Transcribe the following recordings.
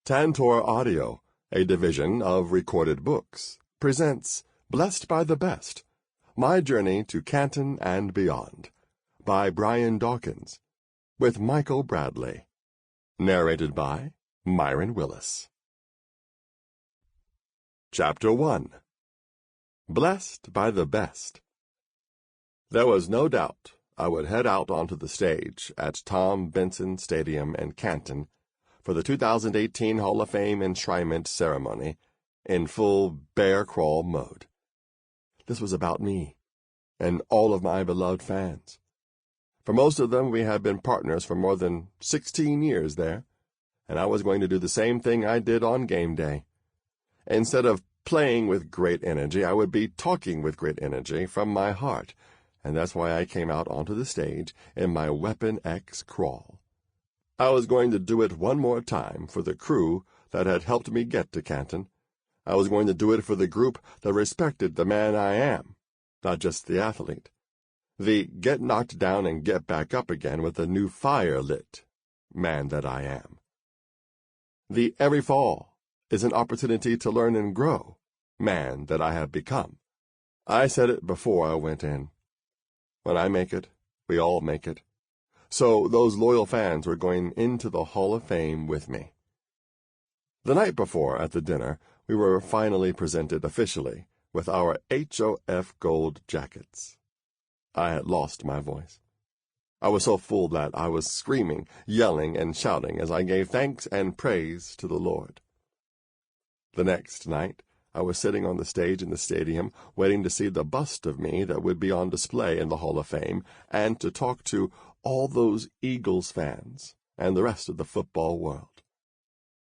Tantor Audio, a division of Recorded Books, presents Blessed by the Best, My Journey to Canton and Beyond, by Brian Dawkins, with Michael Bradley. Narrated by Mirron Willis. Chapter 1. Blessed by the Best. There was no doubt I would head out onto the stage at Tom Benson Stadium in Canton for the 2018 Hall of Fame enshrinement ceremony in full bear crawl mode. This was about me and all of my beloved fans. For most of them, we had been partners for more than 16 years there, and I was going to do the same thing I did on game day. Instead of playing with great energy, I would be talking with great energy from my heart, and that's why I came out onto the stage in my Weapon X crawl. I was going to do it one more time for the crew that had helped me get to Canton. I was going to do it for the group that respected the man I am, not just the athlete. The get knocked down and get back up again with a new fire lit man that I am. The every fall is an opportunity to learn and grow man that I have become. I said it before I went in. When I make it, we all make it. So those loyal fans were going into the Hall of Fame with me. The night before, at the dinner, we were finally presented officially with our HOF gold jackets. I had lost my voice. I was so full that I was screaming, yelling, and shouting as I gave thanks and praise to the Lord. The next night, I was sitting on the stage in the stadium, waiting to see the bust of me that would be on display in the Hall of Fame, and to talk to all those Eagles fans and the rest of the football world.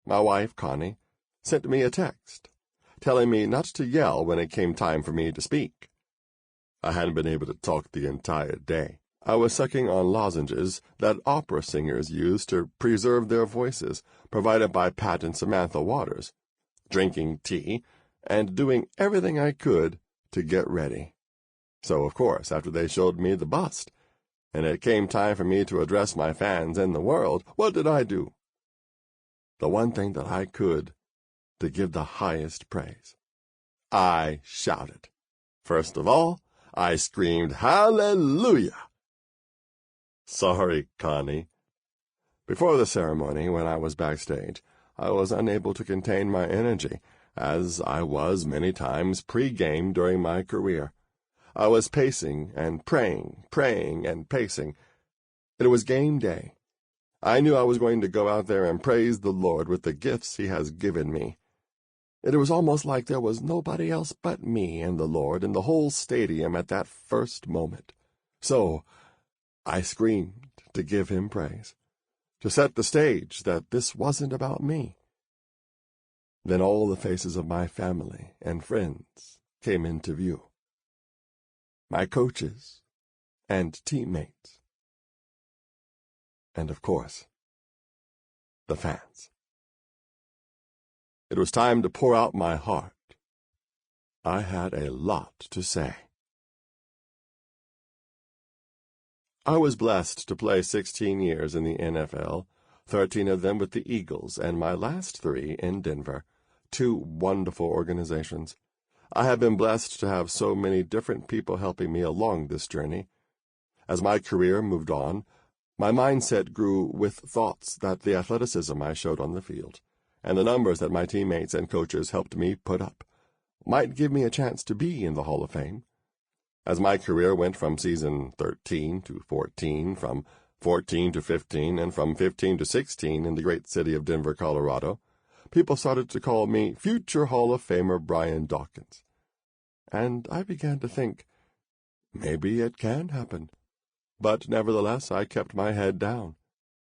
My wife, Connie, sent me a text, telling me not to yell when it came time for me to speak. I hadn't been able to talk the entire day. I was sucking on lozenges that opera singers use to preserve their voices, provided by Pat and Samantha Waters, drinking tea, and doing everything I could to get ready. So, of course, after they showed me the bust, and it came time for me to address my fans in the world, what did I do? The one thing that I could to give the highest praise. I shouted. First of all, I screamed, "Hallelujah!" Sorry, Connie. Before the ceremony, when I was backstage, I was unable to contain my energy, as I was many times pre-game during my career. I was pacing and praying and pacing. It was game day. I knew I was going to go out there and praise the Lord with the gifts He has given me. It was almost like there was nobody else but me and the Lord in the whole stadium at that first moment. So I screamed to give Him praise, to set the stage that this wasn't about me. Then all the faces of my family and friends came into view. My coaches and teammates. And of course, the fans. It was time to pour out my heart. I had a lot to say. I was blessed to play 16 years in the NFL, 13 of them with the Eagles, and my last 3 in Denver, 2 wonderful organizations. I have been blessed to have so many different people helping me along this journey. As my career moved on, my mindset grew with thoughts that the athleticism I showed on the field, and the numbers that my teammates and coaches helped me put up, might give me a chance to be in the Hall of Fame. As my career went from season 13 to 14, from 14 to 15, and from 15 to 16 in the great city of Denver, Colorado, people started to call me future Hall of Famer Brian Dawkins. And I began to think, maybe it can happen. But nevertheless, I kept my head down,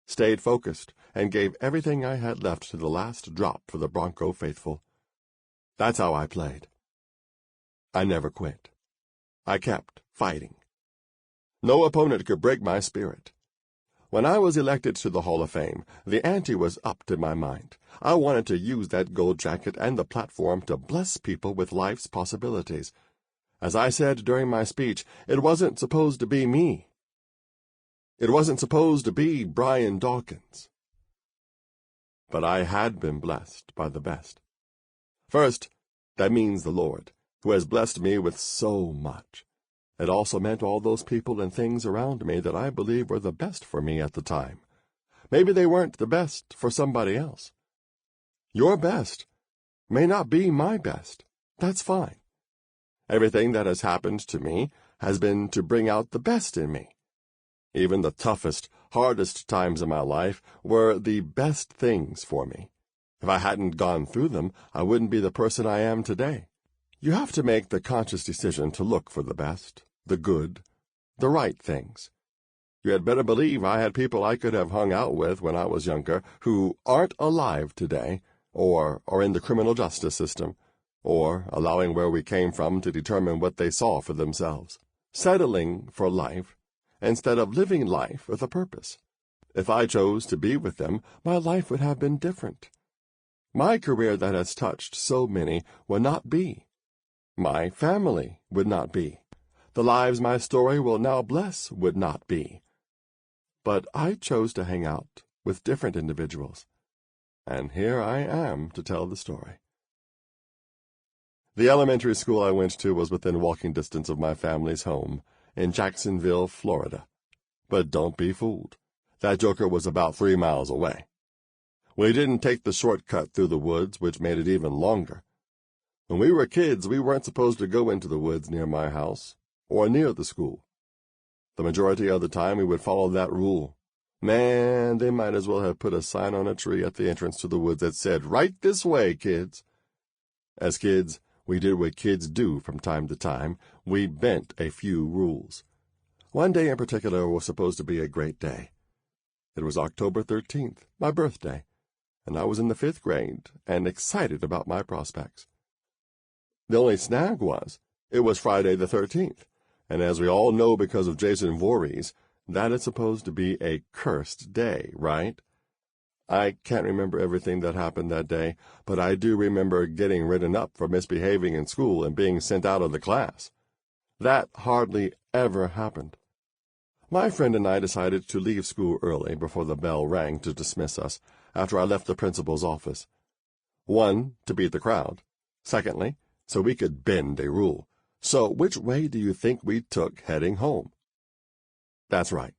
stayed focused, and gave everything I had left to the last drop for the Bronco faithful. That's how I played. I never quit. I kept fighting. No opponent could break my spirit. When I was elected to the Hall of Fame, the ante was upped in my mind. I wanted to use that gold jacket and the platform to bless people with life's possibilities. As I said during my speech, it wasn't supposed to be me. It wasn't supposed to be Brian Dawkins. but I had been blessed by the best. First, that means the Lord, who has blessed me with so much. It also meant all those people and things around me that I believe were the best for me at the time. Maybe they weren't the best for somebody else. Your best may not be my best. That's fine. Everything that has happened to me has been to bring out the best in me. Even the toughest, hardest times in my life were the best things for me. If I hadn't gone through them, I wouldn't be the person I am today. You have to make the conscious decision to look for the best, the good, the right things. You had better believe I had people I could have hung out with when I was younger who aren't alive today, or are in the criminal justice system, or allowing where we came from to determine what they saw for themselves, settling for life instead of living life with a purpose. If I chose to be with them, my life would have been different. My career that has touched so many would not be. My family would not be. The lives my story will now bless would not be. But I chose to hang out with different individuals, and here I am to tell the story. The elementary school I went to was within walking distance of my family's home in Jacksonville, Florida. But don't be fooled. That joker was about 3 miles away. We didn't take the shortcut through the woods, which made it even longer. When we were kids, we weren't supposed to go into the woods near my house or near the school. The majority of the time we would follow that rule. Man, they might as well have put a sign on a tree at the entrance to the woods that said, "Right this way, kids." As kids, we did what kids do from time to time. We bent a few rules. One day in particular was supposed to be a great day. It was October 13th, my birthday, and I was in the 5th grade and excited about my prospects. The only snag was, it was Friday the 13th, and as we all know because of Jason Voorhees, that is supposed to be a cursed day, right? I can't remember everything that happened that day, but I do remember getting written up for misbehaving in school and being sent out of the class. That hardly ever happened. My friend and I decided to leave school early before the bell rang to dismiss us after I left the principal's office. 1, to beat the crowd. Secondly, so we could bend a rule. So which way do you think we took heading home? That's right.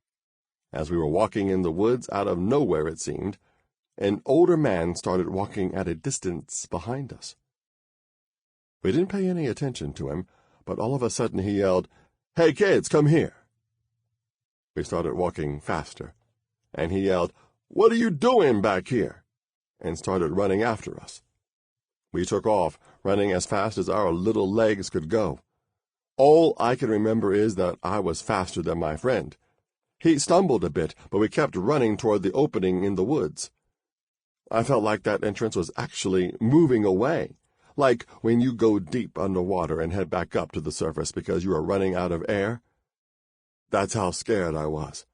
As we were walking in the woods out of nowhere, it seemed, an older man started walking at a distance behind us. We didn't pay any attention to him, but all of a sudden he yelled, "Hey kids, come here." We started walking faster, and he yelled, "What are you doing back here?" and started running after us. We took off, running as fast as our little legs could go. All I can remember is that I was faster than my friend. He stumbled a bit, but we kept running toward the opening in the woods. I felt like that entrance was actually moving away, like when you go deep underwater and head back up to the surface because you are running out of air. That's how scared I was.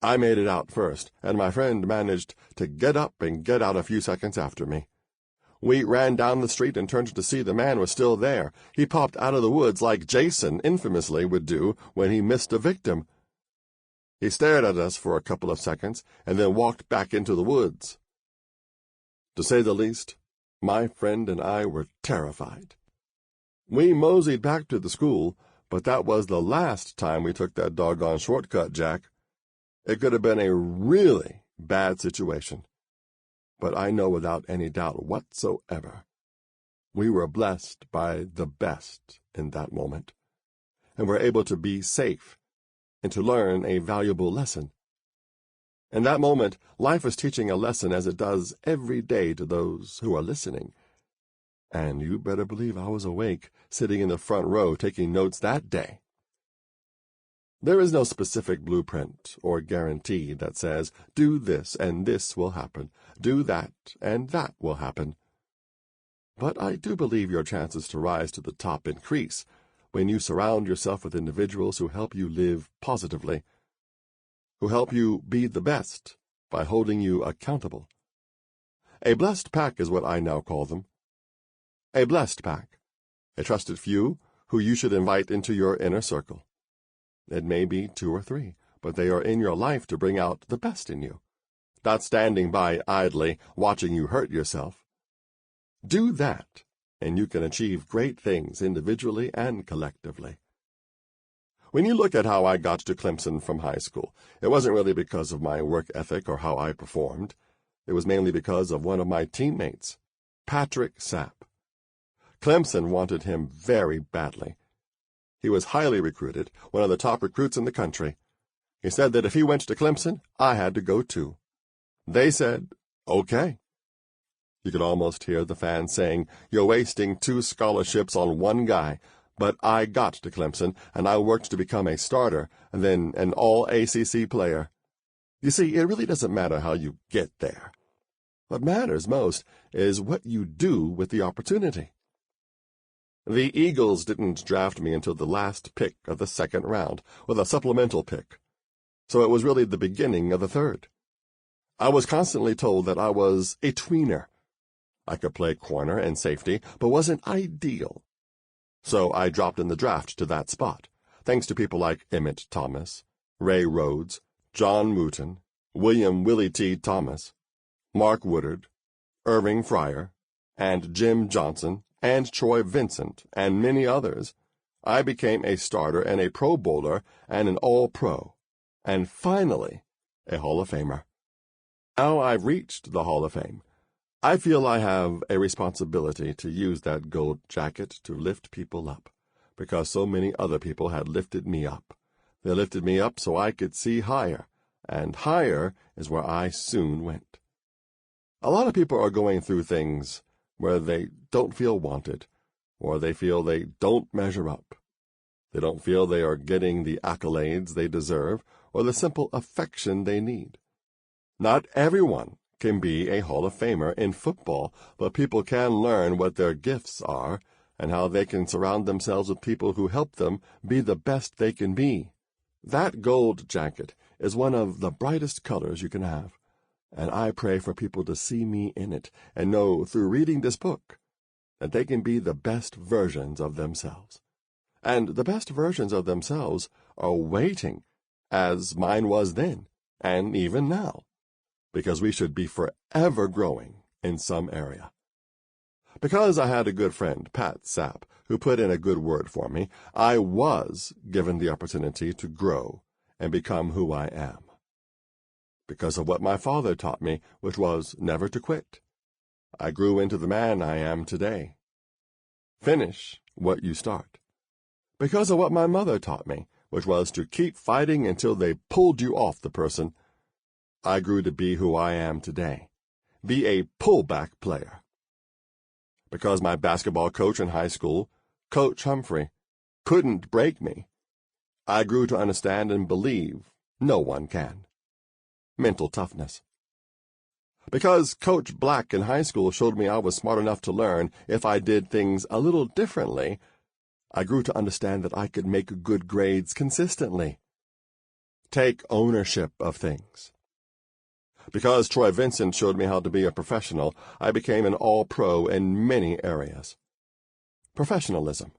I made it out first, and my friend managed to get up and get out a few seconds after me. We ran down the street and turned to see the man was still there. He popped out of the woods like Jason infamously would do when he missed a victim. He stared at us for a couple of seconds and then walked back into the woods. To say the least, my friend and I were terrified. We moseyed back to the school, but that was the last time we took that doggone shortcut, Jack. It could have been a really bad situation. But I know without any doubt whatsoever, we were blessed by the best in that moment, and were able to be safe and to learn a valuable lesson. In that moment, life was teaching a lesson as it does every day to those who are listening. And you better believe I was awake, sitting in the front row taking notes that day. There is no specific blueprint or guarantee that says, do this and this will happen, do that and that will happen. But I do believe your chances to rise to the top increase when you surround yourself with individuals who help you live positively, who help you be the best by holding you accountable. A blessed pack is what I now call them. A blessed pack, a trusted few who you should invite into your inner circle. It may be 2 or 3, but they are in your life to bring out the best in you, not standing by idly watching you hurt yourself. Do that, and you can achieve great things individually and collectively. When you look at how I got to Clemson from high school, it wasn't really because of my work ethic or how I performed. It was mainly because of one of my teammates, Patrick Sapp. Clemson wanted him very badly. He was highly recruited, one of the top recruits in the country. He said that if he went to Clemson, I had to go too. They said, okay. You could almost hear the fans saying, "You're wasting 2 scholarships on one guy." But I got to Clemson, and I worked to become a starter, and then an all-ACC player. You see, it really doesn't matter how you get there. What matters most is what you do with the opportunity. The Eagles didn't draft me until the last pick of the 2nd round, with a supplemental pick. So it was really the beginning of the 3rd. I was constantly told that I was a tweener. I could play corner and safety, but wasn't ideal. So I dropped in the draft to that spot, thanks to people like Emmett Thomas, Ray Rhodes, John Wooten, William Willie T. Thomas, Mark Woodard, Irving Fryer, and Jim Johnson, and Troy Vincent, and many others. I became a starter and a Pro Bowler and an All-Pro, and finally, a Hall of Famer. Now I've reached the Hall of Fame. I feel I have a responsibility to use that gold jacket to lift people up, because so many other people had lifted me up. They lifted me up so I could see higher, and higher is where I soon went. A lot of people are going through things where they don't feel wanted, or they feel they don't measure up. They don't feel they are getting the accolades they deserve, or the simple affection they need. Not everyone can be a Hall of Famer in football, but people can learn what their gifts are and how they can surround themselves with people who help them be the best they can be. That gold jacket is one of the brightest colors you can have, and I pray for people to see me in it and know through reading this book that they can be the best versions of themselves. And the best versions of themselves are waiting, as mine was then, and even now, because we should be forever growing in some area. Because I had a good friend, Pat Sapp, who put in a good word for me, I was given the opportunity to grow and become who I am. Because of what my father taught me, which was never to quit, I grew into the man I am today. Finish what you start. Because of what my mother taught me, which was to keep fighting until they pulled you off the person, I grew to be who I am today. Be a pullback player. Because my basketball coach in high school, Coach Humphrey, couldn't break me, I grew to understand and believe no one can. Mental toughness. Because Coach Black in high school showed me I was smart enough to learn if I did things a little differently, I grew to understand that I could make good grades consistently. Take ownership of things. Because Troy Vincent showed me how to be a professional, I became an all-pro in many areas. Professionalism.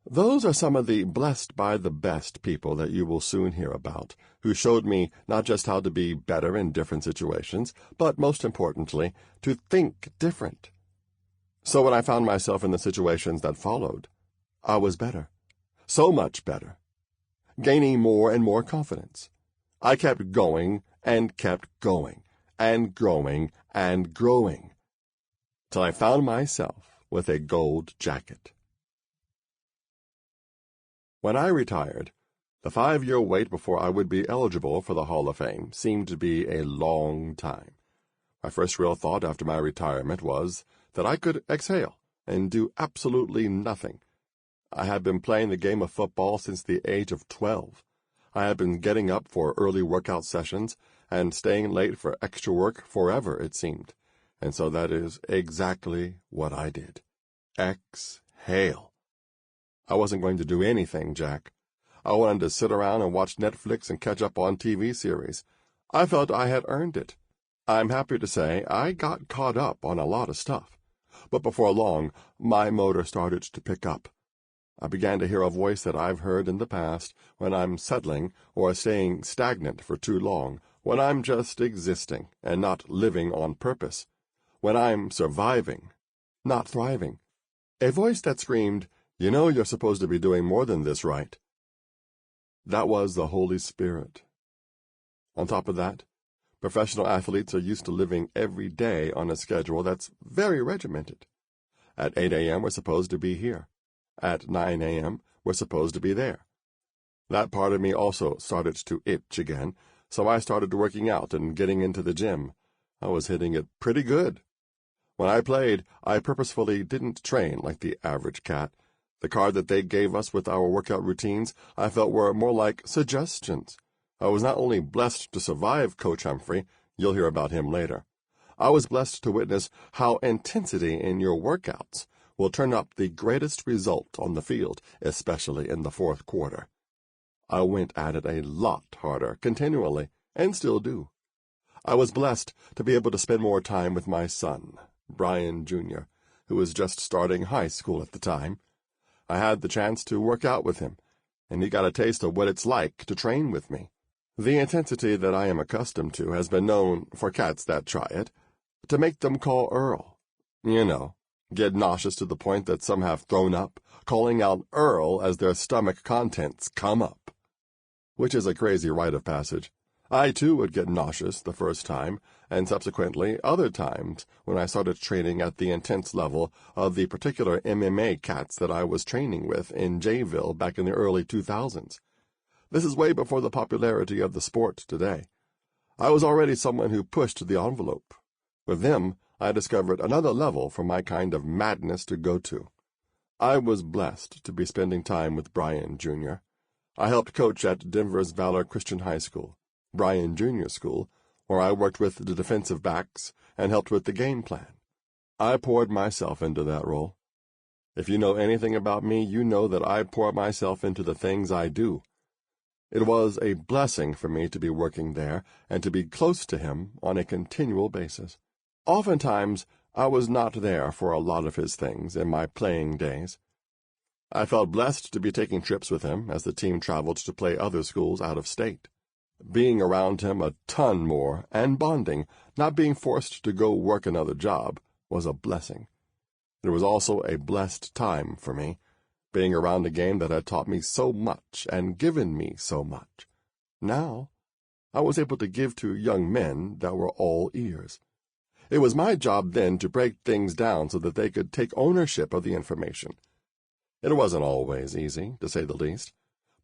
Those are some of the blessed by the best people that you will soon hear about, who showed me not just how to be better in different situations, but most importantly, to think different. So when I found myself in the situations that followed, I was better. So much better. Gaining more and more confidence. I kept going and kept going, and growing and growing, till I found myself with a gold jacket. When I retired, the 5-year wait before I would be eligible for the Hall of Fame seemed to be a long time. My first real thought after my retirement was that I could exhale and do absolutely nothing. I had been playing the game of football since the age of 12. I had been getting up for early workout sessions and staying late for extra work forever, it seemed. And so that is exactly what I did. Exhale. I wasn't going to do anything, Jack. I wanted to sit around and watch Netflix and catch up on TV series. I felt I had earned it. I'm happy to say I got caught up on a lot of stuff. But before long, my motor started to pick up. I began to hear a voice that I've heard in the past when I'm settling or staying stagnant for too long, when I'm just existing and not living on purpose, when I'm surviving, not thriving. A voice that screamed, "You know you're supposed to be doing more than this, right?" That was the Holy Spirit. On top of that, professional athletes are used to living every day on a schedule that's very regimented. At 8 a.m. we're supposed to be here. At 9 a.m. we're supposed to be there. That part of me also started to itch again, so I started working out and getting into the gym. I was hitting it pretty good. When I played, I purposefully didn't train like the average cat. The card that they gave us with our workout routines I felt were more like suggestions. I was not only blessed to survive Coach Humphrey, you'll hear about him later. I was blessed to witness how intensity in your workouts will turn up the greatest result on the field, especially in the fourth quarter. I went at it a lot harder, continually, and still do. I was blessed to be able to spend more time with my son, Brian Jr., who was just starting high school at the time. I had the chance to work out with him, and he got a taste of what it's like to train with me. The intensity that I am accustomed to has been known, for cats that try it, to make them call Earl. You know, get nauseous to the point that some have thrown up, calling out Earl as their stomach contents come up, which is a crazy rite of passage. I, too, would get nauseous the first time, and subsequently other times when I started training at the intense level of the particular MMA cats that I was training with in Jacksonville back in the early 2000s. This is way before the popularity of the sport today. I was already someone who pushed the envelope. With them, I discovered another level for my kind of madness to go to. I was blessed to be spending time with Brian Jr. I helped coach at Denver's Valor Christian High School, Brian Jr. School, where I worked with the defensive backs and helped with the game plan. I poured myself into that role. If you know anything about me, you know that I pour myself into the things I do. It was a blessing for me to be working there and to be close to him on a continual basis. Oftentimes, I was not there for a lot of his things in my playing days. I felt blessed to be taking trips with him as the team traveled to play other schools out of state. Being around him a ton more and bonding, not being forced to go work another job, was a blessing. It was also a blessed time for me, being around a game that had taught me so much and given me so much. Now, I was able to give to young men that were all ears. It was my job then to break things down so that they could take ownership of the information. It wasn't always easy, to say the least,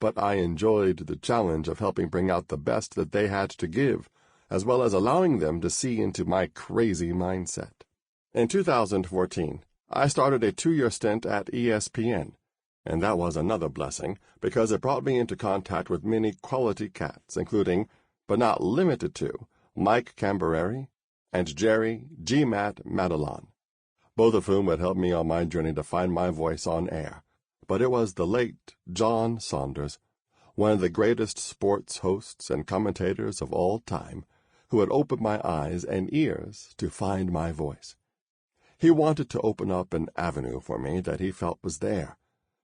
but I enjoyed the challenge of helping bring out the best that they had to give, as well as allowing them to see into my crazy mindset. In 2014, I started a 2-year stint at ESPN, and that was another blessing because it brought me into contact with many quality cats, including, but not limited to, Mike Cambereri and Jerry G-Mat Madelon, both of whom had helped me on my journey to find my voice on air. But it was the late John Saunders, one of the greatest sports hosts and commentators of all time, who had opened my eyes and ears to find my voice. He wanted to open up an avenue for me that he felt was there,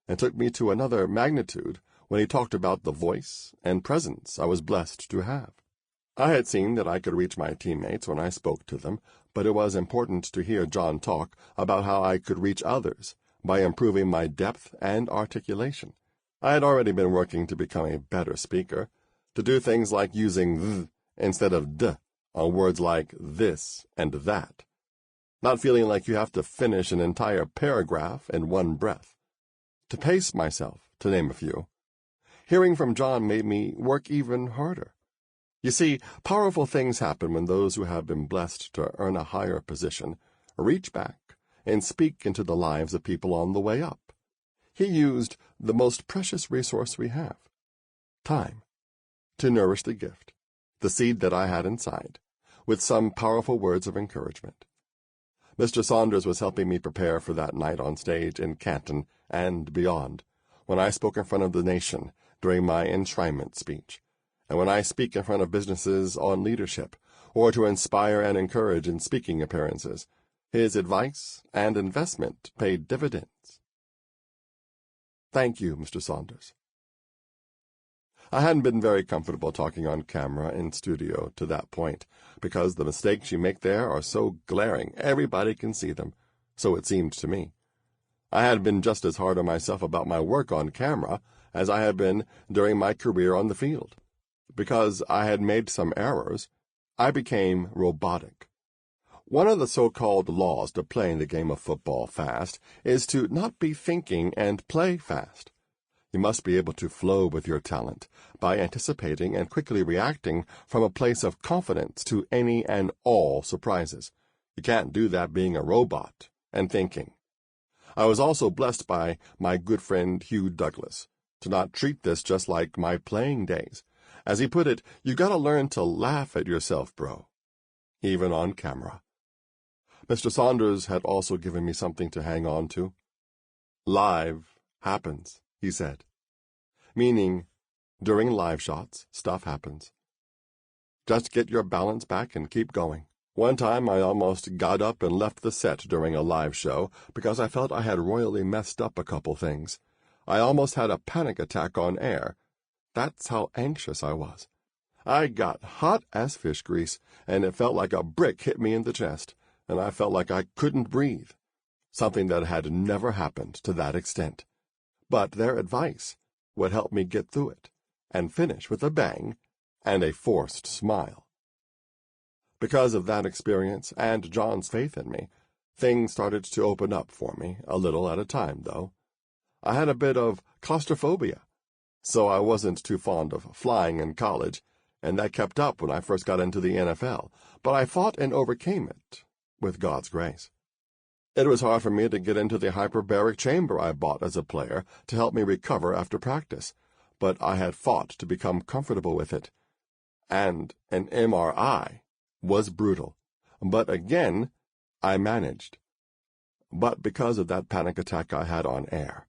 and took me to another magnitude when he talked about the voice and presence I was blessed to have. I had seen that I could reach my teammates when I spoke to them, but it was important to hear John talk about how I could reach others by improving my depth and articulation. I had already been working to become a better speaker, to do things like using th instead of d on words like this and that, not feeling like you have to finish an entire paragraph in one breath, to pace myself, to name a few. Hearing from John made me work even harder. You see, powerful things happen when those who have been blessed to earn a higher position reach back and speak into the lives of people on the way up. He used the most precious resource we have, time, to nourish the gift, the seed that I had inside, with some powerful words of encouragement. Mr. Saunders was helping me prepare for that night on stage in Canton and beyond, when I spoke in front of the nation during my enshrinement speech, and when I speak in front of businesses on leadership, or to inspire and encourage in speaking appearances. His advice and investment paid dividends. Thank you, Mr. Saunders. I hadn't been very comfortable talking on camera in studio to that point, because the mistakes you make there are so glaring everybody can see them, so it seemed to me. I had been just as hard on myself about my work on camera as I had been during my career on the field. Because I had made some errors, I became robotic. One of the so-called laws to playing the game of football fast is to not be thinking and play fast. You must be able to flow with your talent by anticipating and quickly reacting from a place of confidence to any and all surprises. You can't do that being a robot and thinking. I was also blessed by my good friend Hugh Douglas to not treat this just like my playing days. As he put it, you gotta learn to laugh at yourself, bro, even on camera. Mr. Saunders had also given me something to hang on to. Live happens, he said, meaning during live shots, stuff happens. Just get your balance back and keep going. One time I almost got up and left the set during a live show because I felt I had royally messed up a couple things. I almost had a panic attack on air. That's how anxious I was. I got hot as fish grease, and it felt like a brick hit me in the chest, and I felt like I couldn't breathe, something that had never happened to that extent. But their advice would help me get through it and finish with a bang and a forced smile. Because of that experience and John's faith in me, things started to open up for me, a little at a time, though. I had a bit of claustrophobia, so I wasn't too fond of flying in college, and that kept up when I first got into the NFL, but I fought and overcame it, with God's grace. It was hard for me to get into the hyperbaric chamber I bought as a player to help me recover after practice, but I had fought to become comfortable with it. And an MRI was brutal, but again, I managed. But because of that panic attack I had on air,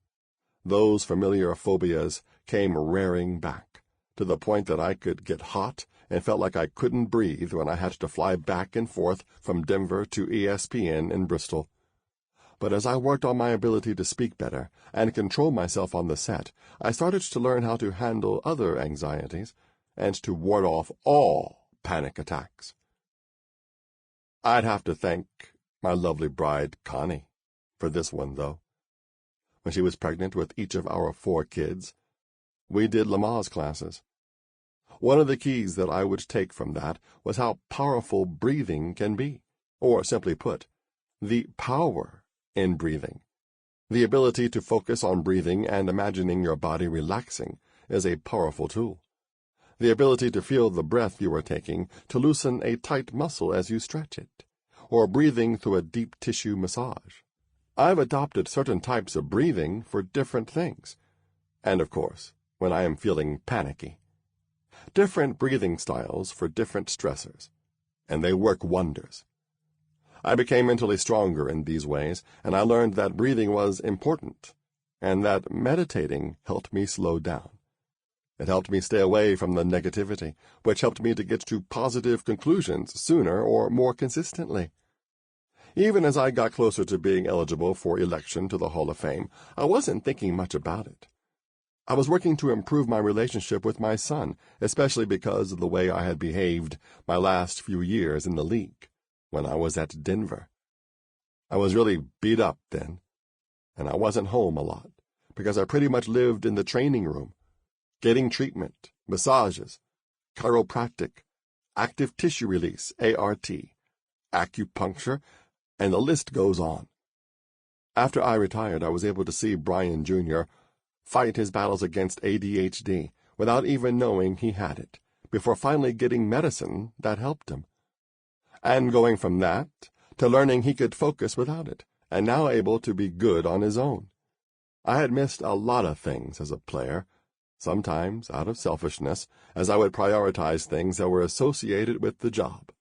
those familiar phobias came rearing back, to the point that I could get hot and felt like I couldn't breathe when I had to fly back and forth from Denver to ESPN in Bristol. But as I worked on my ability to speak better and control myself on the set, I started to learn how to handle other anxieties and to ward off all panic attacks. I'd have to thank my lovely bride, Connie, for this one, though. When she was pregnant with each of our 4 kids, we did Lamaze classes. One of the keys that I would take from that was how powerful breathing can be, or simply put, the power in breathing. The ability to focus on breathing and imagining your body relaxing is a powerful tool. The ability to feel the breath you are taking to loosen a tight muscle as you stretch it, or breathing through a deep tissue massage. I've adopted certain types of breathing for different things, and of course, when I am feeling panicky. Different breathing styles for different stressors, and they work wonders. I became mentally stronger in these ways, and I learned that breathing was important, and that meditating helped me slow down. It helped me stay away from the negativity, which helped me to get to positive conclusions sooner or more consistently. Even as I got closer to being eligible for election to the Hall of Fame, I wasn't thinking much about it. I was working to improve my relationship with my son, especially because of the way I had behaved my last few years in the league, when I was at Denver. I was really beat up then, and I wasn't home a lot, because I pretty much lived in the training room, getting treatment, massages, chiropractic, active tissue release, ART, acupuncture, and the list goes on. After I retired, I was able to see Brian Jr. fight his battles against ADHD without even knowing he had it, before finally getting medicine that helped him. And going from that to learning he could focus without it, and now able to be good on his own. I had missed a lot of things as a player, sometimes out of selfishness, as I would prioritize things that were associated with the job.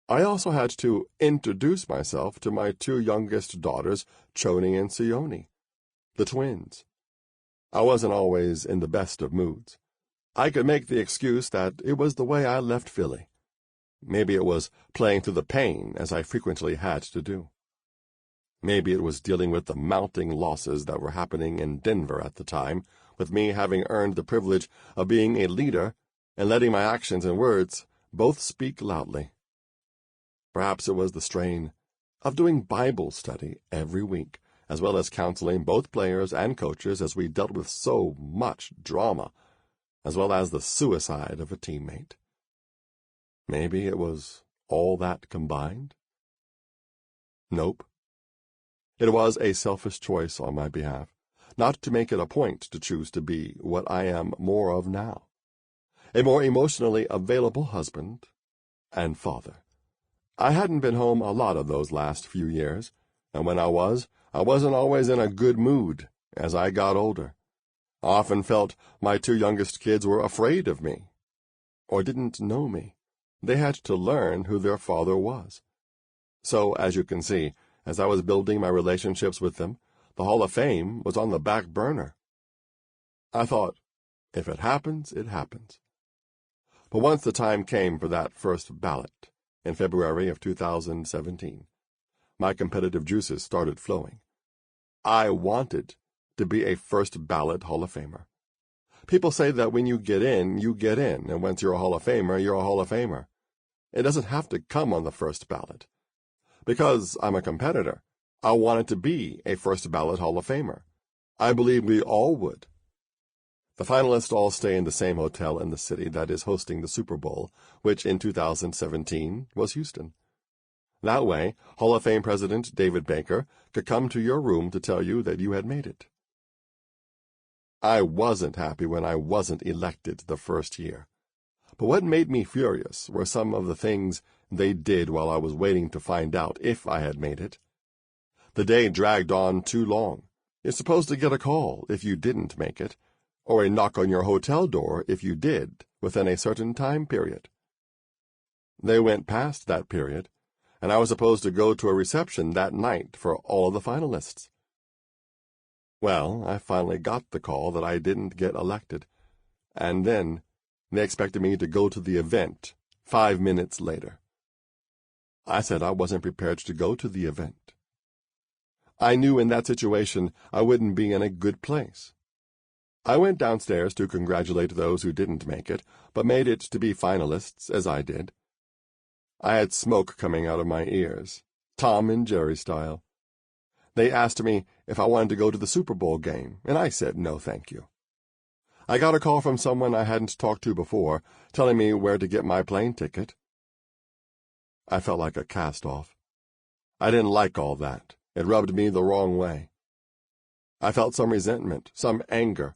I also had to introduce myself to my 2 youngest daughters, Choni and Sione, the twins. I wasn't always in the best of moods. I could make the excuse that it was the way I left Philly. Maybe it was playing through the pain, as I frequently had to do. Maybe it was dealing with the mounting losses that were happening in Denver at the time, with me having earned the privilege of being a leader and letting my actions and words both speak loudly. Perhaps it was the strain of doing Bible study every week, as well as counseling both players and coaches as we dealt with so much drama, as well as the suicide of a teammate. Maybe it was all that combined? Nope. It was a selfish choice on my behalf, not to make it a point to choose to be what I am more of now, a more emotionally available husband and father. I hadn't been home a lot of those last few years, and when I wasn't always in a good mood as I got older. I often felt my two youngest kids were afraid of me, or didn't know me. They had to learn who their father was. So, as you can see, as I was building my relationships with them, the Hall of Fame was on the back burner. I thought, if it happens, it happens. But once the time came for that first ballot, in February of 2017, my competitive juices started flowing. I wanted to be a first ballot Hall of Famer. People say that when you get in, and once you're a Hall of Famer, you're a Hall of Famer. It doesn't have to come on the first ballot. Because I'm a competitor, I wanted to be a first ballot Hall of Famer. I believe we all would. The finalists all stay in the same hotel in the city that is hosting the Super Bowl, which in 2017 was Houston. That way, Hall of Fame President David Baker could come to your room to tell you that you had made it. I wasn't happy when I wasn't elected the first year. But what made me furious were some of the things they did while I was waiting to find out if I had made it. The day dragged on too long. You're supposed to get a call if you didn't make it, or a knock on your hotel door if you did, within a certain time period. They went past that period, and I was supposed to go to a reception that night for all of the finalists. Well, I finally got the call that I didn't get elected, and then they expected me to go to the event 5 minutes later. I said I wasn't prepared to go to the event. I knew in that situation I wouldn't be in a good place. I went downstairs to congratulate those who didn't make it, but made it to be finalists, as I did. I had smoke coming out of my ears, Tom and Jerry style. They asked me if I wanted to go to the Super Bowl game, and I said no thank you. I got a call from someone I hadn't talked to before, telling me where to get my plane ticket. I felt like a cast-off. I didn't like all that. It rubbed me the wrong way. I felt some resentment, some anger,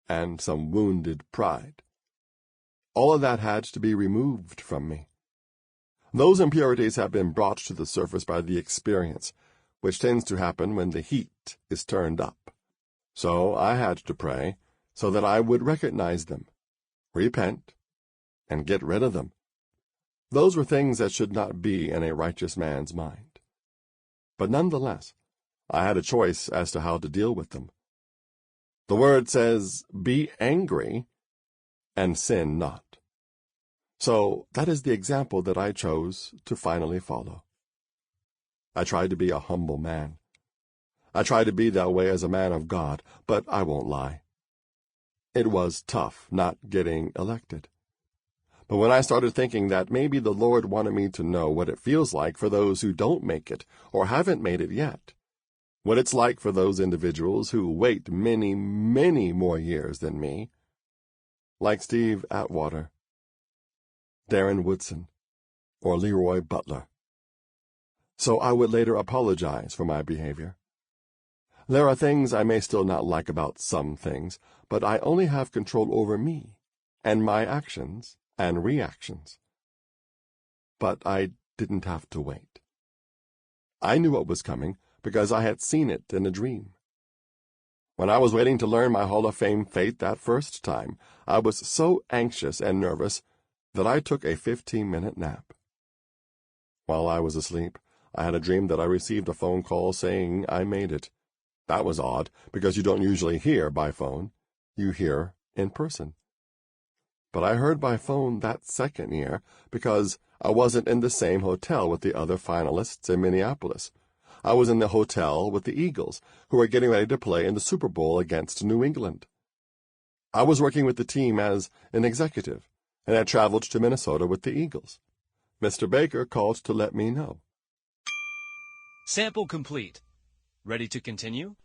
and some wounded pride. All of that had to be removed from me. Those impurities have been brought to the surface by the experience, which tends to happen when the heat is turned up. So I had to pray so that I would recognize them, repent, and get rid of them. Those were things that should not be in a righteous man's mind. But nonetheless, I had a choice as to how to deal with them. The word says, be angry and sin not. So that is the example that I chose to finally follow. I tried to be a humble man. I tried to be that way as a man of God, but I won't lie. It was tough not getting elected. But when I started thinking that maybe the Lord wanted me to know what it feels like for those who don't make it or haven't made it yet, what it's like for those individuals who wait many, many more years than me, like Steve Atwater, Darren Woodson, or Leroy Butler. So I would later apologize for my behavior. There are things I may still not like about some things, but I only have control over me and my actions and reactions. But I didn't have to wait. I knew what was coming because I had seen it in a dream. When I was waiting to learn my Hall of Fame fate that first time, I was so anxious and nervous that I took a 15-minute nap. While I was asleep, I had a dream that I received a phone call saying I made it. That was odd, because you don't usually hear by phone. You hear in person. But I heard by phone that second year because I wasn't in the same hotel with the other finalists in Minneapolis. I was in the hotel with the Eagles, who were getting ready to play in the Super Bowl against New England. I was working with the team as an executive, and had traveled to Minnesota with the Eagles. Mr. Baker called to let me know. Sample complete. Ready to continue?